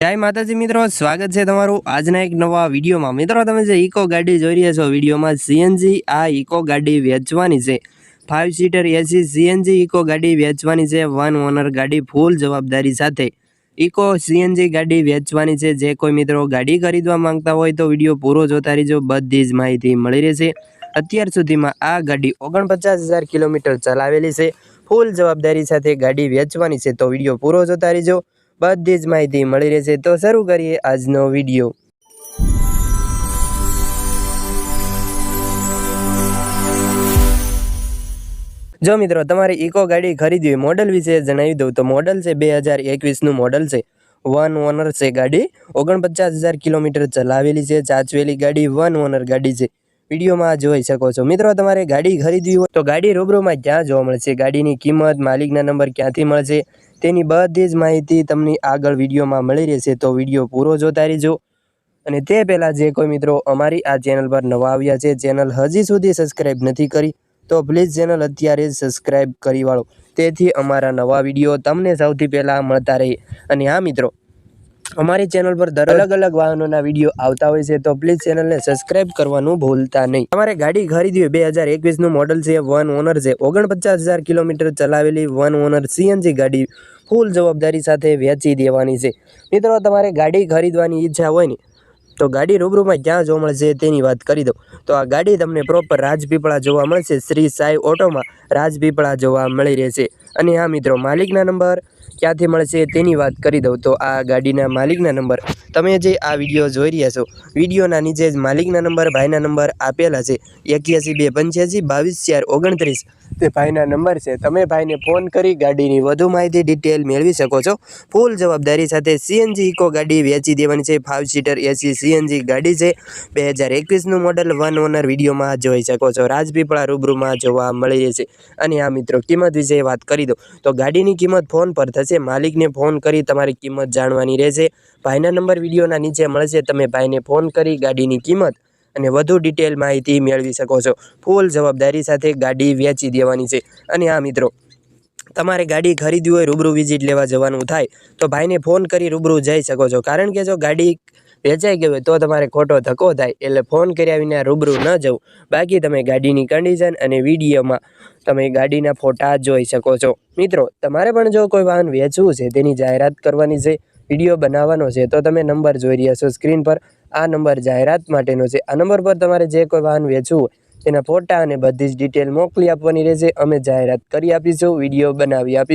जय माताजी मित्रों, स्वागत है तमारू आजना एक नवा विडियो में। मित्रों तमे जे इको गाड़ी जोई रह्या छो विडियो में सीएनजी आ इको गाड़ी वेचवानी छे। 5 सीटर एसी सीएनजी इको गाड़ी वेचवानी छे। वन ओनर गाड़ी फूल जवाबदारी साथे इको सीएनजी गाड़ी वेचवानी छे। जे कोई मित्रों गाड़ी खरीदवा मांगता होय तो विडियो पूरो जोता रहीजो, बधी ज माहिती मळी रहेशे। अत्यार सुधीमां आ गाड़ी 49,000 किलोमीटर चलावेली छे। फूल जवाबदारी साथे गाड़ी वेचवानी छे तो विडियो पूरो जोता रहीजो, बधी ज माहिती मળી રહેશે। तो શરૂ કરીએ આજનો વિડીયો। जो मित्रों तमारे इको गाड़ी खरीदवी होय मॉडल विषे जणावी दઉં तो मॉडल छे 2021 નું मॉडल छे। वन ओनर छे गाड़ी, 49,000 किलोमीटर चलावेली छे। चाचवेली गाड़ी वन ओनर गाड़ी छे। विडियो में जोई शको छो। मित्रों तमारे गाड़ी खरीदवी होय तो गाड़ी रूबरू में क्यां जोवा मळशे, गाड़ीनी किंमत, मालिकना नंबर क्यांथी मळशे तेनी बधी ज माहिती तमने आगळ विडियो में मळी रहेशे। तो विडियो पूरो जोता रहीजो। अने ते पहेला जे कोई मित्रों अमारी आ चेनल पर नवा आव्या छे, चेनल हजी सुधी सब्सक्राइब नथी करी तो प्लीज चेनल अत्यारे सब्सक्राइब करी वाळो, तेथी अमारा नवा विडियो तमने सौथी पहेला मळता रहे। अने हाँ मित्रों अमारी चेनल पर दर अलग अलग वाहनोना विडियो आवता होय छे, तो प्लीज चेनल ने सब्सक्राइब करवानुं भूलता नहीं। तमारे गाड़ी खरीदवी होय 2021 નું मॉडल छे, वन ओनर छे, 49,000 किलोमीटर चलावेली वन ओनर सीएनजी गाड़ी फूल जवाबदारी साथे वेची देवानी छे। मित्रों तमारे गाड़ी खरीदवानी इच्छा होय ने तो गाड़ी रूबरू में क्यां जोवा मळशे तेनी वात करी दઉં तो आ गाड़ी तमने प्रोपर राजपीपळा जोवा मळशे। श्री साई ऑटो में राजपीपळा जोवा मळी रहेशे। अने हाँ मित्रों मालिकना नंबर क्यांथी मळशे तेनी वात करी दઉં तो आ गाड़ीना मालिकना नंबर तमे जे आ विडियो जोई रह्या छो विडियोना नीचे ज मालिकना नंबर भाईना नंबर आपेला छे। 812852 ते भाईना नंबर छे। तमे भाईने फोन करी गाड़ीनी वधु माहिती डिटेल मेळवी शको छो। फूल जवाबदारी साथे सीएनजी इको गाड़ी वेची देवानी छे। 5 सीटर एसी सीएनजी गाड़ी छे। 2021 નું मॉडल वन ओनर विडियो में जोई शको छो। राजपीपळा रूबरू में जोवा मळी रहेशे। अने आ मित्रों किंमत विषे वात करी दઉં तो गाड़ीनी किंमत फोन पर थशे। मालिकने फोन करी तमारी किंमत जाणवानी रहेशे। भाईना नंबर विडियोना नीचे मळशे, तमे भाईने फोन करी गाड़ीनी किंमत अने वधु डिटेल माहिती मेळवी शको छो। फूल जवाबदारी साथे गाड़ी वेची देवानी छे। अने आ मित्रों तमारे गाड़ी खरीदवी होय रूबरू विजिट लेवा जवानुं थाय तो भाईने फोन करी रूबरू जई शको छो। कारण के जो गाड़ी वेचाई गई होय तो तमारे खोटो धक्को थाय, एटले फोन कर्या विना रूबरू न जવું। बाकी तमे गाड़ीनी कंडीशन अने विडियो में तमे गाड़ीना फोटा जोई शको छो। मित्रों तमारे पण जो कोई वाहन वेचवुं छे तेनी जाहेरात करवानी छे, विडियो बनाववानो छे तो तमे नंबर जोई रह्या छो स्क्रीन पर। आ नंबर जाहेरात माटेनो छे। आ नंबर पर तमारे जे कोई वाहन वेचवुं होय तेना फोटा अने बधी ज डिटेल मोकली आपवानी रहेशे। अमे जाहेरात करी आपीशुं, विडियो बनावी आपीशुं।